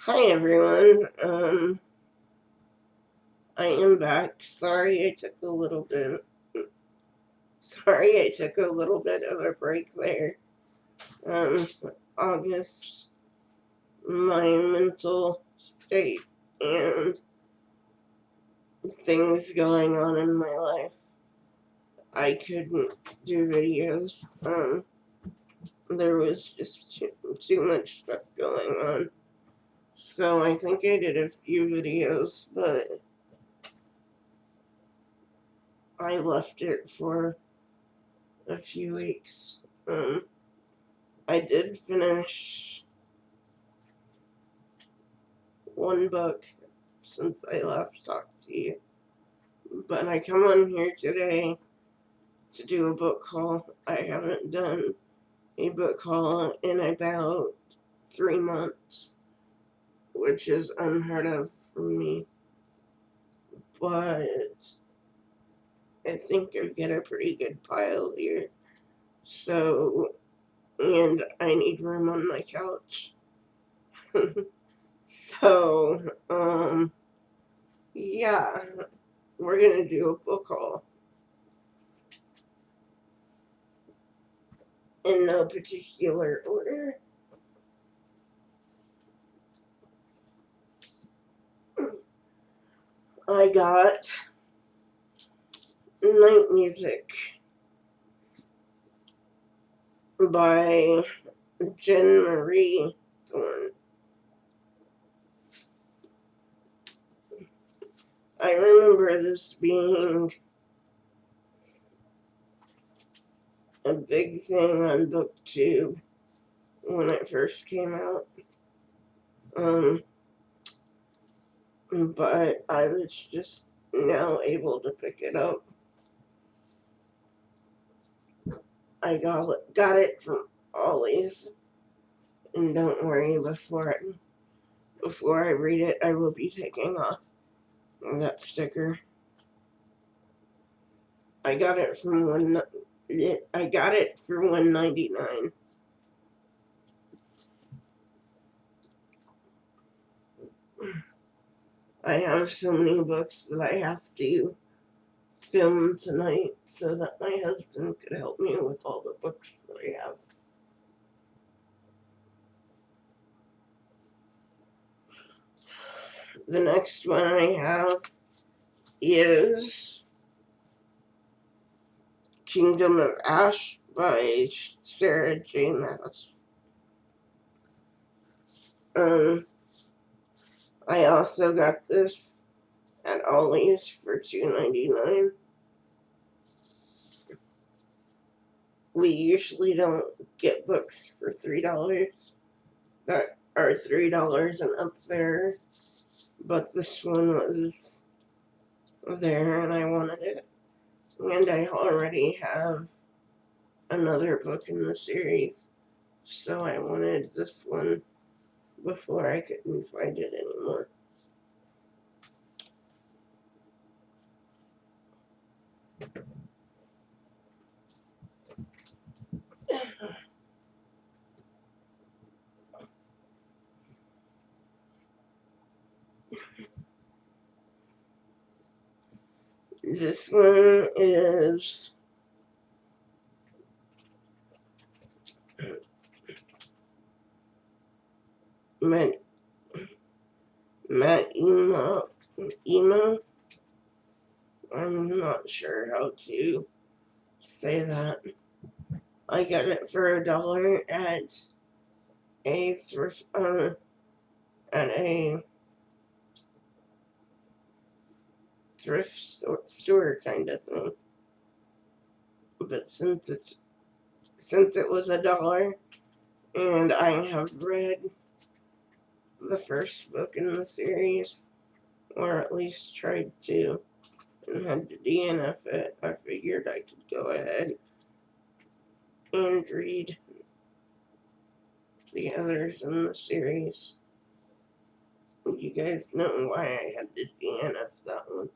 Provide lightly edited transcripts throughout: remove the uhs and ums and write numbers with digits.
Hi everyone. I am back. Sorry I took a little bit of a break there. Um, August, my mental state and things going on in my life, I couldn't do videos. There was just too much stuff going on. So I think I did a few videos, but I left it for a few weeks. I did finish one book since I last talked to you, but I come on here today to do a book haul. I haven't done a book haul in about 3 months, which is unheard of for me, but I think I've got a pretty good pile here. So, and I need room on my couch. So, yeah, we're gonna do a book haul in no particular order. I got Night Music by Jen Marie Thorne. I remember this being a big thing on BookTube when it first came out. But I was just now able to pick it up. I got it from Ollie's, and don't worry, before I read it, I will be taking off that sticker. I got it for $1.99. I have so many books that I have to film tonight so that my husband could help me with all the books that I have. The next one I have is Kingdom of Ash by Sarah J. Maas. I also got this at Ollie's for $2.99. We usually don't get books for $3 that are $3 and up there, but this one was there and I wanted it. And I already have another book in the series, so I wanted this one before I couldn't find it anymore. This one is Matt Emo. I'm not sure how to say that. I got it for $1 a thrift at a thrift store kind of thing. But since it was $1, and I have read the first book in the series, or at least tried to, and had to DNF it, I figured I could go ahead and read the others in the series. You guys know why I had to DNF that one.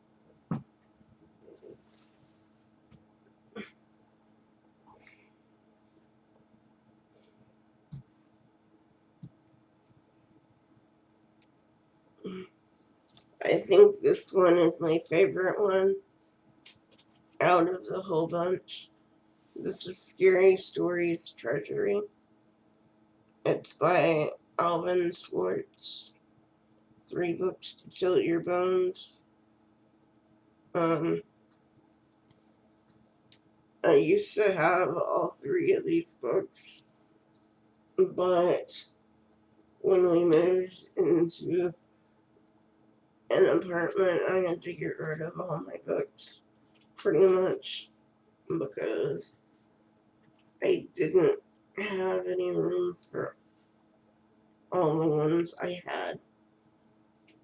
I think this one is my favorite one out of the whole bunch. This is Scary Stories Treasury. It's by Alvin Schwartz. 3 books to chill your bones. I used to have all 3 of these books, but when we moved into an apartment, I had to get rid of all my books, pretty much, because I didn't have any room for all the ones I had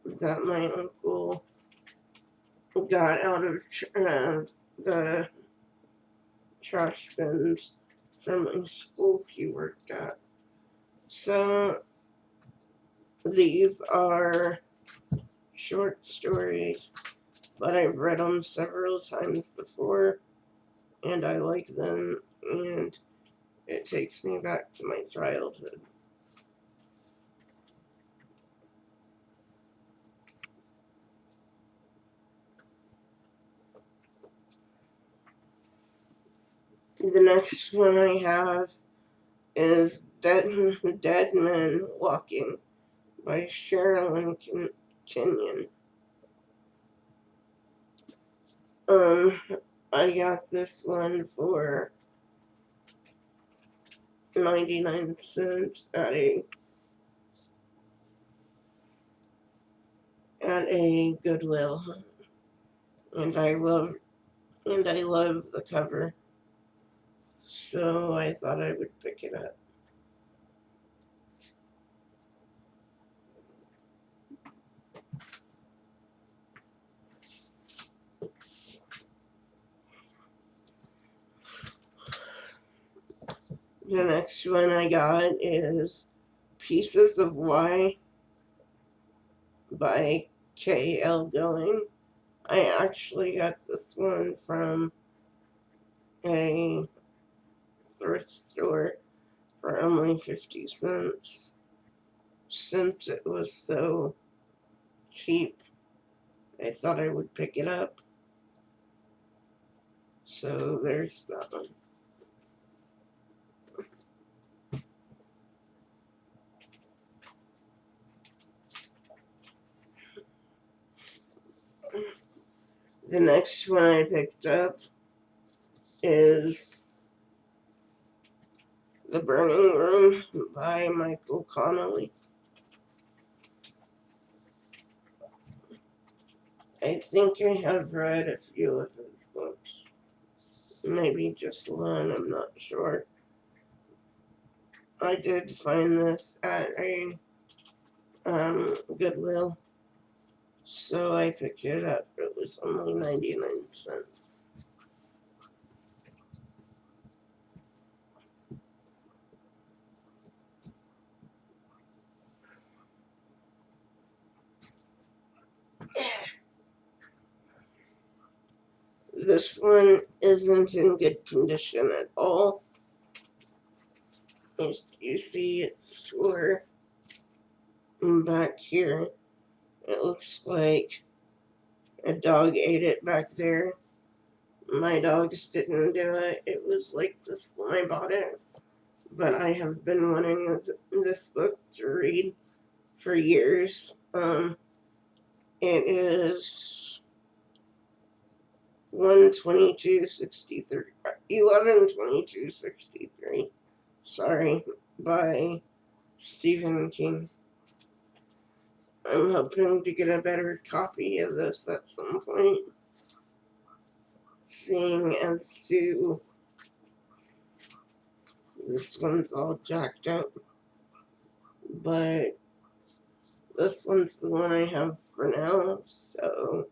that my uncle got out of the trash bins from a school he worked at. So these are short stories, but I've read them several times before, and I like them, and it takes me back to my childhood. The next one I have is Dead Men Walking by Sherilyn Kenyon. I got this one for 99 cents at a Goodwill, and I love the cover, so I thought I would pick it up. The next one I got is Pieces of Why by K.L. Going. I actually got this one from a thrift store for only 50 cents. Since it was so cheap, I thought I would pick it up. So there's that one. The next one I picked up is The Burning Room by Michael Connelly. I think I have read a few of his books. Maybe just one, I'm not sure. I did find this at a Goodwill, so I picked it up. It was only 99 cents. This one isn't in good condition at all. As you see, it's tore back here. It looks like a dog ate it back there. My dogs didn't do it. It was like this when I bought it. But I have been wanting this book to read for years. It is 11/22/63. Sorry, by Stephen King. I'm hoping to get a better copy of this at some point, seeing as to this one's all jacked up, but this one's the one I have for now, so,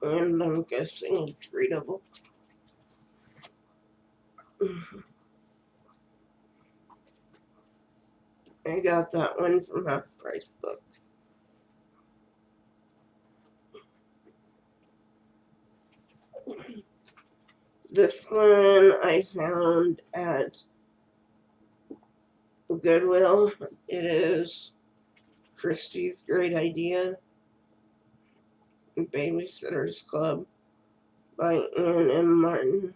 and I'm guessing it's readable. I got that one from Half Price Books. This one I found at Goodwill. It is Christie's Great Idea, Babysitter's Club by Anne M. Martin.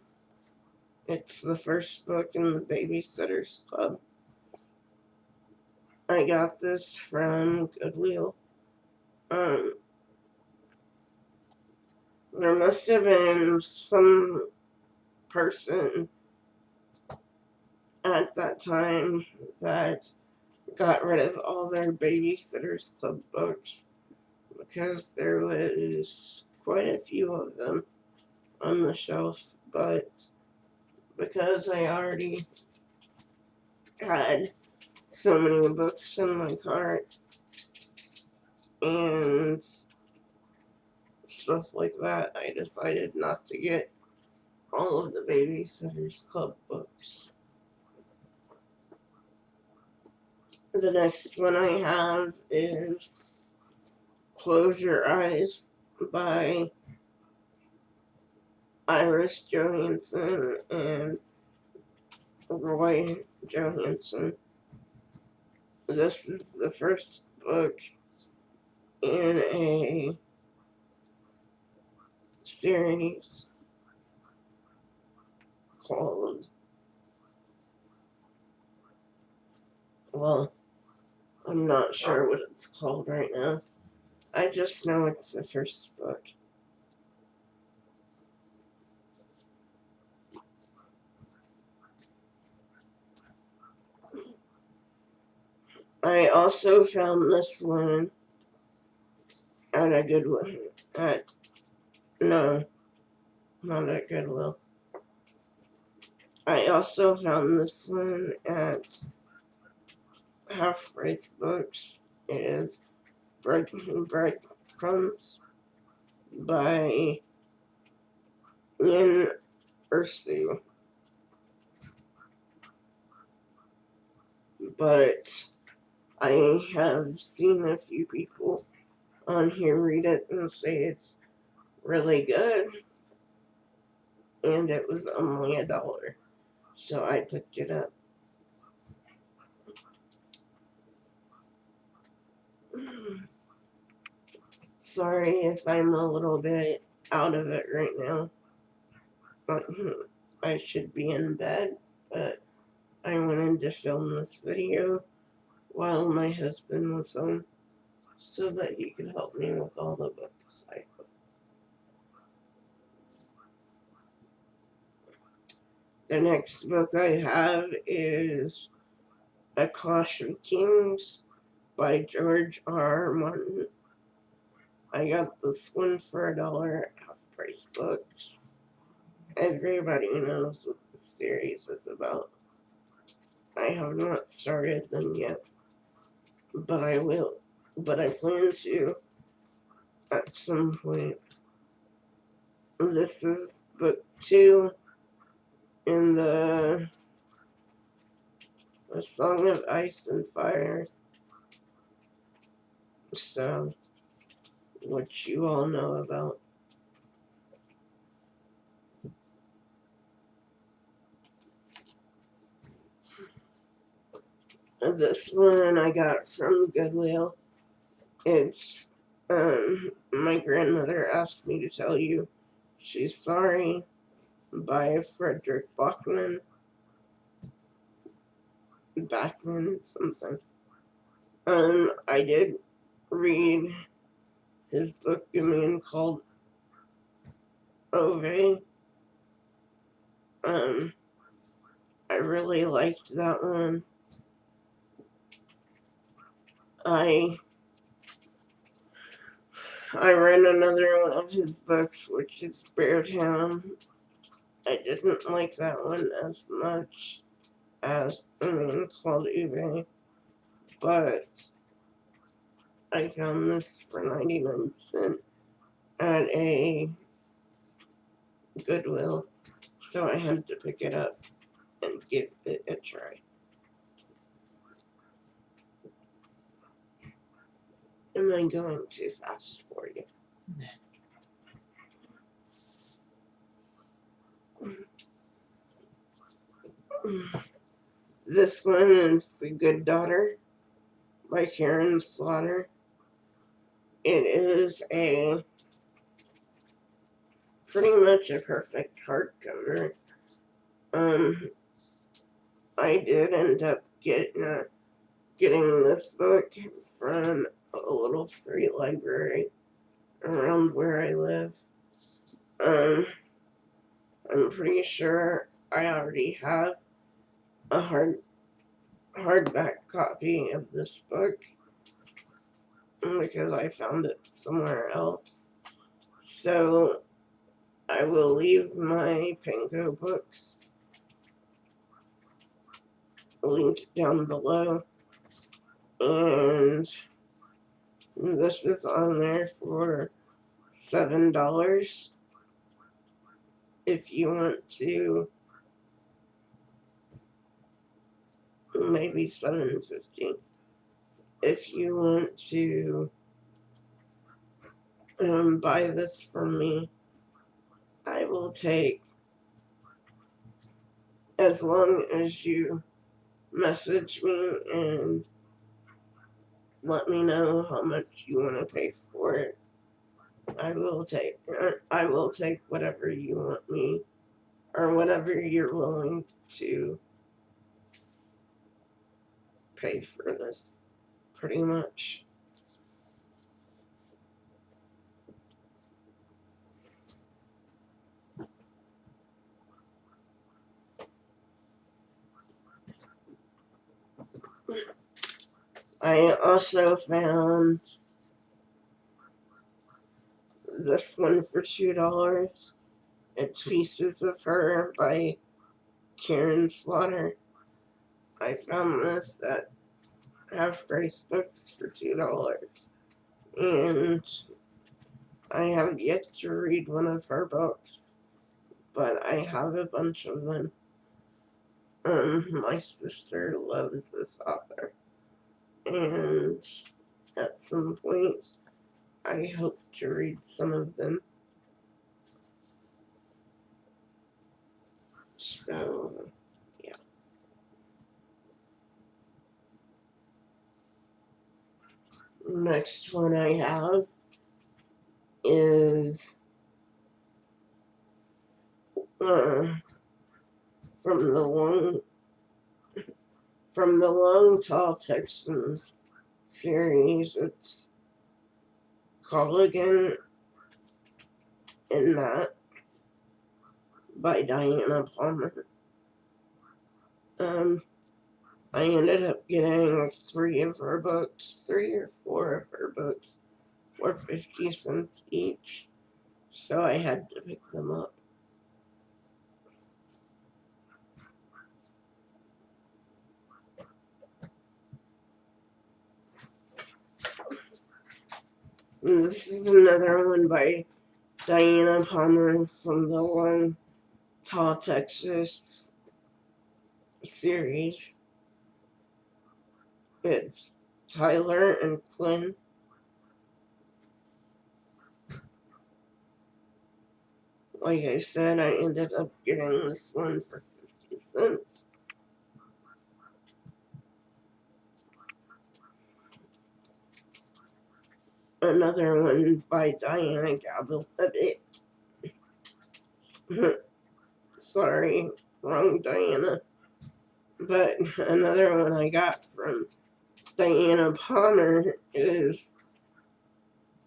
It's the first book in the Babysitter's Club. I got this from Goodwill. There must have been some person at that time that got rid of all their Babysitter's Club books because there was quite a few of them on the shelf, but because I already had so many books in my cart and stuff like that, I decided not to get all of the Babysitter's Club books. The next one I have is Close Your Eyes by Iris Johansen and Roy Johansen. This is the first book in a series called, well, I'm not sure what it's called right now. I just know it's the first book. I also found this one at a Goodwill. No, not at Goodwill. I also found this one at Half Price Books. It is Breadcrumbs by Ian Ursu. But I have seen a few people on here read it and say it's really good, and it was only $1, so I picked it up. Sorry if I'm a little bit out of it right now. I should be in bed, but I wanted to film this video while my husband was home so that he could help me with all the books I have. The next book I have is A Clash of Kings by George R. Martin. I got this one for $1 at Half Price Books. Everybody knows what the series is about. I have not started them yet, but I will. But I plan to at some point. This is book 2 in the A Song of Ice and Fire. So, what you all know about. This one I got from Goodwill. It's, my grandmother asked me to tell you she's sorry by Frederick Bachman. Bachman something. I did read his book, a man called Ove. I really liked that one. I read another one of his books, which is Beartown. I didn't like that one as much as a man called Ube, but I found this for 99 cents at a Goodwill, so I had to pick it up and give it a try. Am I going too fast for you? This one is The Good Daughter by Karen Slaughter. It is pretty much a perfect hardcover. I did end up getting this book from a little free library around where I live. I'm pretty sure I already have a hardback copy of this book because I found it somewhere else. So I will leave my Panko books linked down below, and this is on there for $7 if you want to, maybe $7.50 if you want to buy this from me. I will take, as long as you message me and let me know how much you want to pay for it. I will take whatever you want me, or whatever you're willing to pay for this, pretty much. I also found this one for $2. It's Pieces of Her by Karen Slaughter. I found this at Half Price Books for $2. And I have yet to read one of her books, but I have a bunch of them. My sister loves this author, and at some point I hope to read some of them. So, yeah. Next one I have is from the Long Tall Texans series. It's Colligan and That by Diana Palmer. I ended up getting 3 or 4 of her books for 50 cents each, so I had to pick them up. And this is another one by Diana Palmer from the Long Tall Texas series. It's Tyler and Quinn. Like I said, I ended up getting this one for 50 cents. Another one by Diana Gabel. Sorry, wrong Diana. But another one I got from Diana Palmer is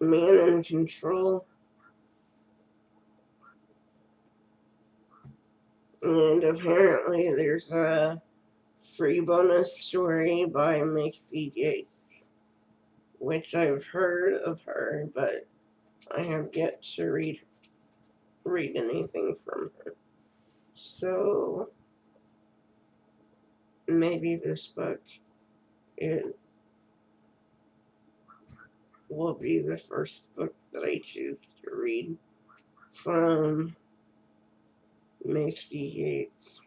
Man in Control. And apparently there's a free bonus story by Macy Yates, which I've heard of her, but I have yet to read anything from her. So maybe this book will be the first book that I choose to read from Macy Yates.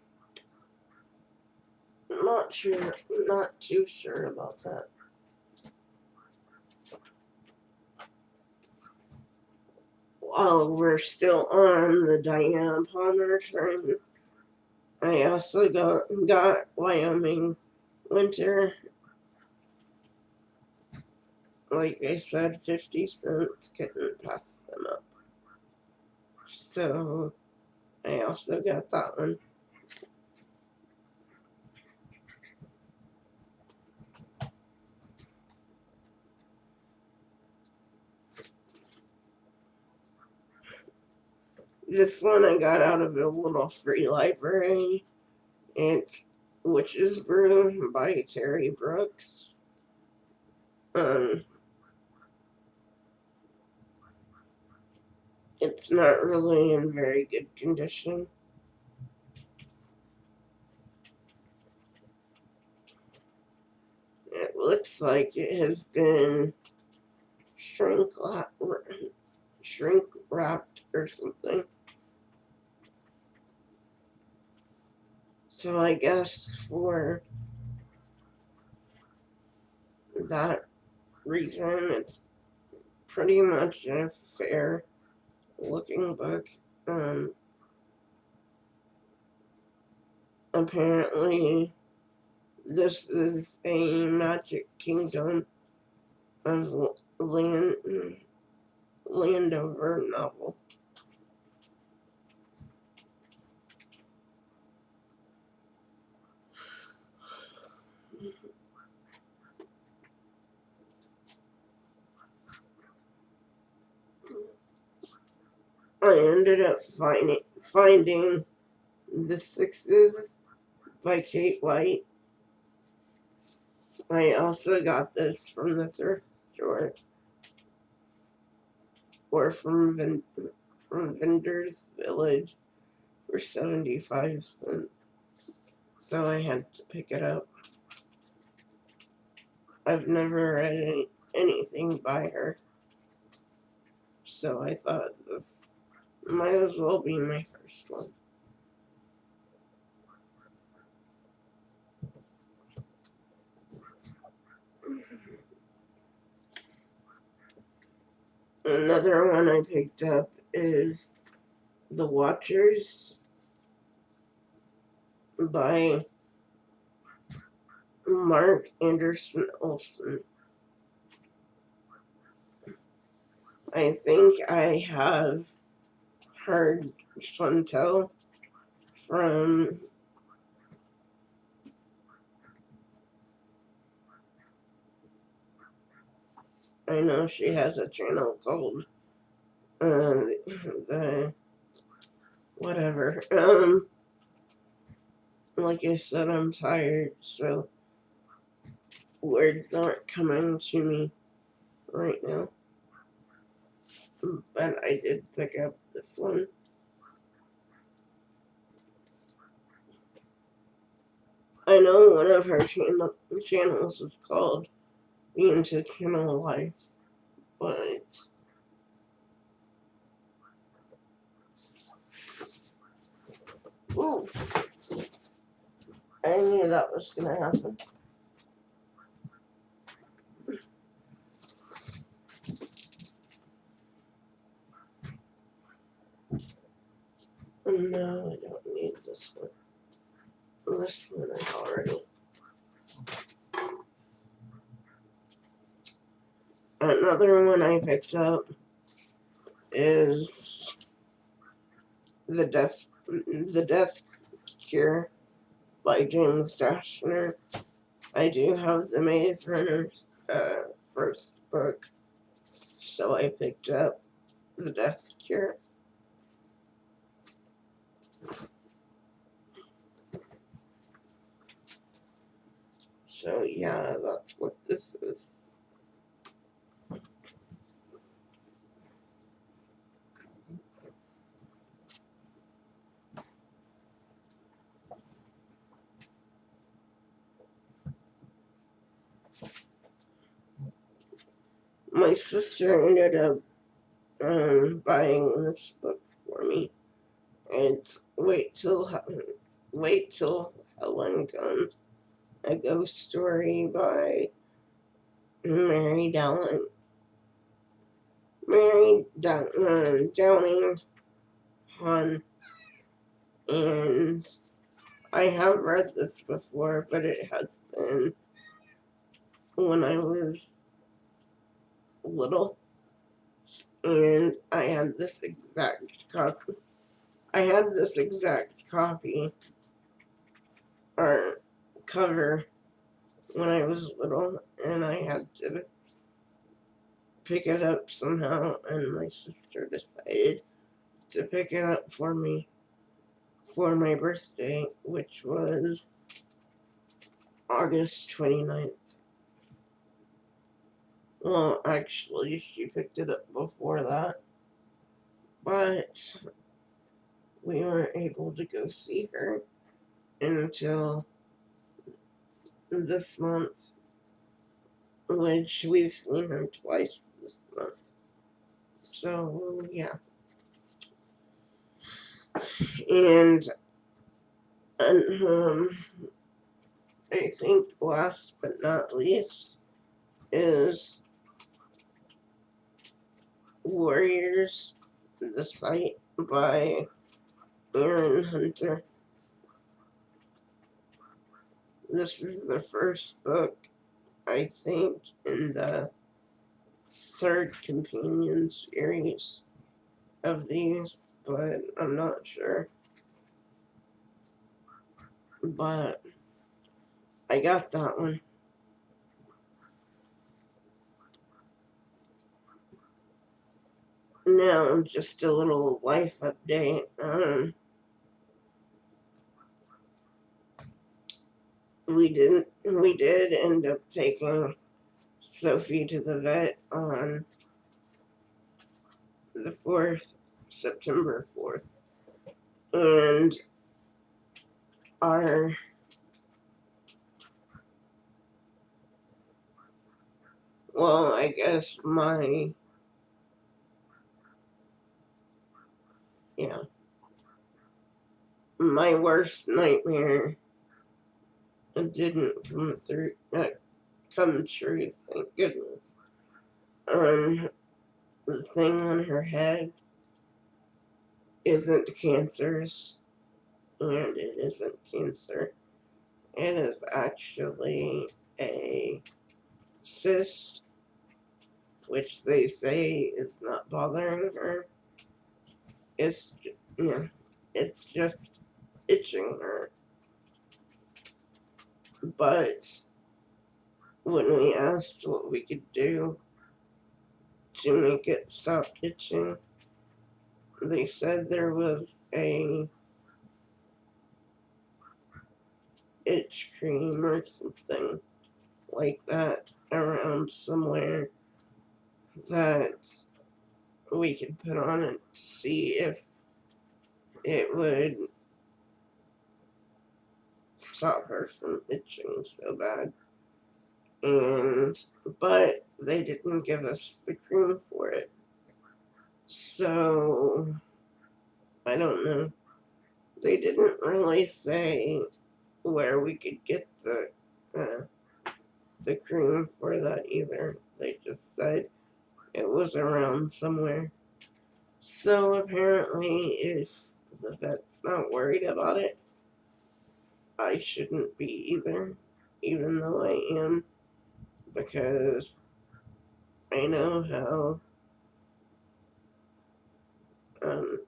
Not too sure about that. While we're still on the Diana Palmer train, I also got Wyoming Winter like I said, 50 cents couldn't pass them up. So I also got that one. This one I got out of a little free library. It's Witch's Brew by Terry Brooks. It's not really in very good condition. It looks like it has been shrink wrapped or something. So I guess for that reason, it's pretty much a fair looking book. Apparently, this is a Magic Kingdom of Landover novel. I ended up finding The Sixes by Kate White. I also got this from the thrift store or from Vendor's Village for 75 cents. So I had to pick it up. I've never read anything by her. So I thought this might as well be my first one. Another one I picked up is The Watchers by Mark Anderson Olson. I think I have heard Chantel from I know she has a channel called the whatever. Like I said, I'm tired, so words aren't coming to me right now. But I did pick up this one. I know one of her channels is called The Intentional Life, but ooh, I knew that was gonna happen. No, I don't need this one. This one I already. Another one I picked up is The Death Cure by James Dashner. I do have the Maze Runner first book, so I picked up The Death Cure. So yeah, that's what this is. My sister ended up buying this book for me. It's Wait Till Helen Comes, a ghost story by Mary Downing Hahn, and I have read this before, but it has been when I was little, and I had this exact copy. I had this exact copy or cover when I was little, and I had to pick it up somehow, and my sister decided to pick it up for me for my birthday, which was August 29th. Well, actually, she picked it up before that, but we weren't able to go see her until this month, which we've seen her twice this month. So, yeah. And um, I think last but not least is Warriors, the Site by Aaron Hunter. This is the first book, I think, in the third companion series of these, but I'm not sure. But I got that one. Now, just a little life update. We did end up taking Sophie to the vet on the 4th, September 4th. And our well, I guess my yeah, my worst nightmare didn't come true, thank goodness. The thing on her head isn't cancerous, and it isn't cancer. It is actually a cyst, which they say is not bothering her. It's yeah, it's just itching her. But when we asked what we could do to make it stop itching, they said there was a itch cream or something like that around somewhere that we could put on it to see if it would stop her from itching so bad. But they didn't give us the cream for it. So I don't know. They didn't really say where we could get the cream for that either. They just said it was around somewhere. So apparently, if the vet's not worried about it, I shouldn't be either, even though I am, because I know how um,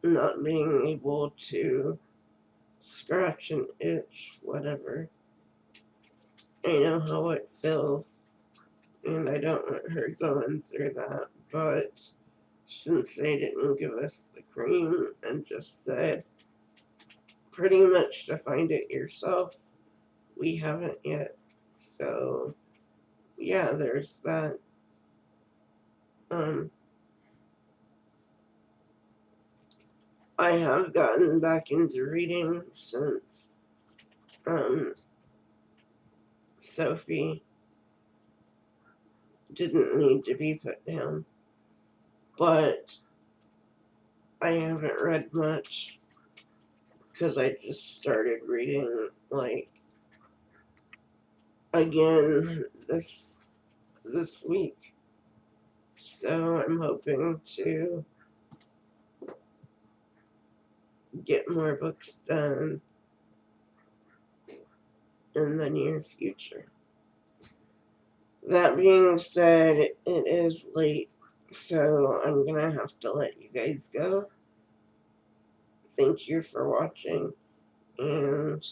not being able to scratch and itch, whatever, I know how it feels, and I don't want her going through that. But since they didn't give us the cream and just said pretty much to find it yourself, we haven't yet. So, yeah, there's that. Um, I have gotten back into reading since Sophie didn't need to be put down, but I haven't read much because I just started reading like again this week. So I'm hoping to get more books done in the near future. that being said, it is late, so I'm gonna have to let you guys go. Thank you for watching, and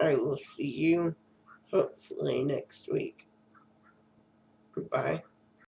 I will see you hopefully next week. Bye.